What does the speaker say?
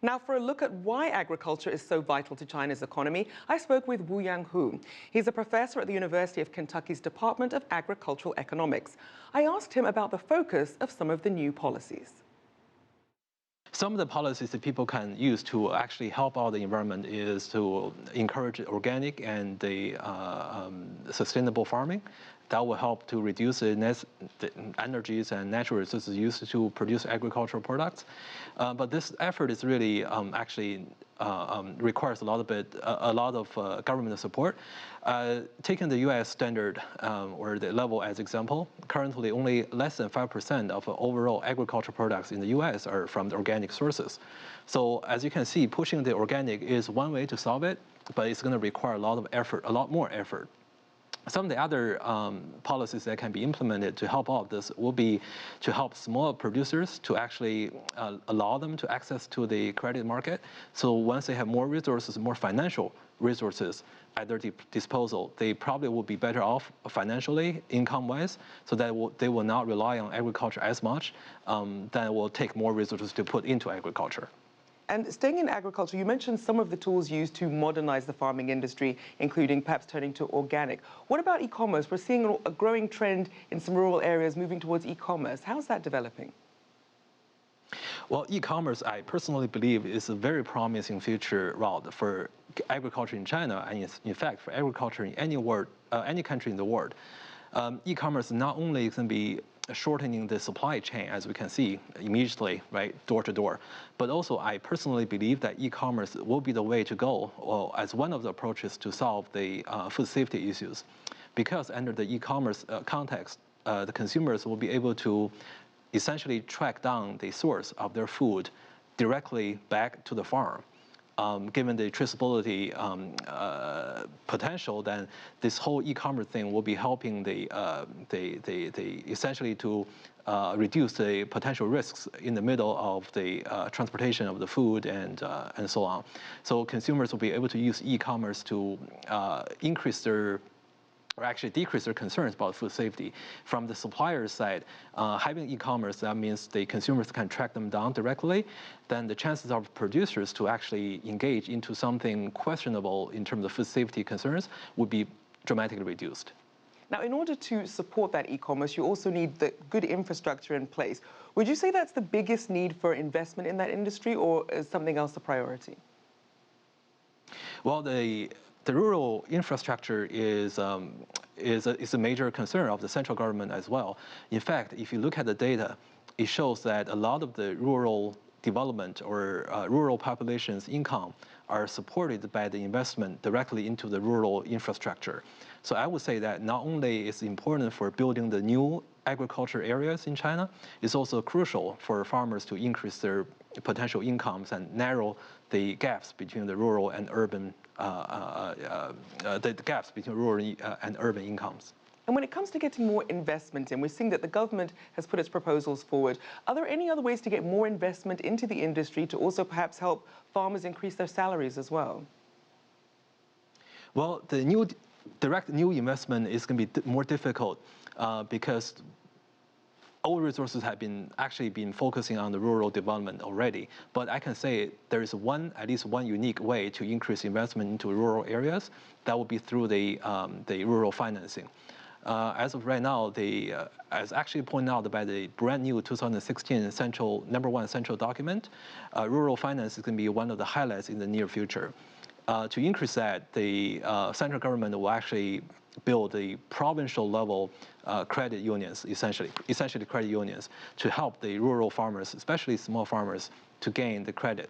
Now, for a look at why agriculture is so vital to China's economy, I spoke with Wuyang Hu. He's a professor at the University of Kentucky's Department of Agricultural Economics. I asked him about the focus of some of the new policies. Some of the policies that people can use to actually help out the environment is to encourage organic and the sustainable farming. That will help to reduce the energies and natural resources used to produce agricultural products. But this effort is really requires a lot of government support. Taking the U.S. standard or the level as example, currently only less than 5% of overall agricultural products in the U.S. are from the organic sources. So as you can see, pushing the organic is one way to solve it, but it's going to require a lot of effort, a lot more effort. Some of the other policies that can be implemented to help out this will be to help small producers to actually allow them to access to the credit market. So once they have more resources, more financial resources at their disposal, they probably will be better off financially, income-wise, so that they will not rely on agriculture as much. Then it will take more resources to put into agriculture. And staying in agriculture, you mentioned some of the tools used to modernize the farming industry, including perhaps turning to organic. What about e-commerce? We're seeing a growing trend in some rural areas moving towards e-commerce. How's that developing? Well, e-commerce, I personally believe, is a very promising future route for agriculture in China, and in fact, for agriculture in any country in the world. E-commerce not only can be shortening the supply chain, as we can see immediately, right, door to door, but also I personally believe that e-commerce will be the way to go, as one of the approaches to solve the food safety issues. Because under the e-commerce context, the consumers will be able to essentially track down the source of their food directly back to the farm. Given the traceability potential, then this whole e-commerce thing will be helping essentially to reduce the potential risks in the middle of the transportation of the food and so on. So consumers will be able to use e-commerce to increase their or actually decrease their concerns about food safety. From the supplier's side, having e-commerce, that means the consumers can track them down directly. Then the chances of producers to actually engage into something questionable in terms of food safety concerns would be dramatically reduced. Now, in order to support that e-commerce, you also need the good infrastructure in place. Would you say that's the biggest need for investment in that industry, or is something else a priority? Well, the rural infrastructure is a major concern of the central government as well. In fact, if you look at the data, it shows that a lot of the rural development or rural population's income are supported by the investment directly into the rural infrastructure. So I would say that not only is it important for building the new agriculture areas in China, it's also crucial for farmers to increase their potential incomes and narrow the gaps between the rural and urban urban incomes. And when it comes to getting more investment in, we're seeing that the government has put its proposals forward. Are there any other ways to get more investment into the industry to also perhaps help farmers increase their salaries as well? Well, the direct new investment is going to be more difficult because all resources have actually been focusing on the rural development already. But I can say there is at least one unique way to increase investment into rural areas. That will be through the rural financing. As of right now, as actually pointed out by the brand new 2016 #1 central document, rural finance is going to be one of the highlights in the near future. To increase that, the central government will actually build the provincial level credit unions, essentially credit unions, to help the rural farmers, especially small farmers, to gain the credit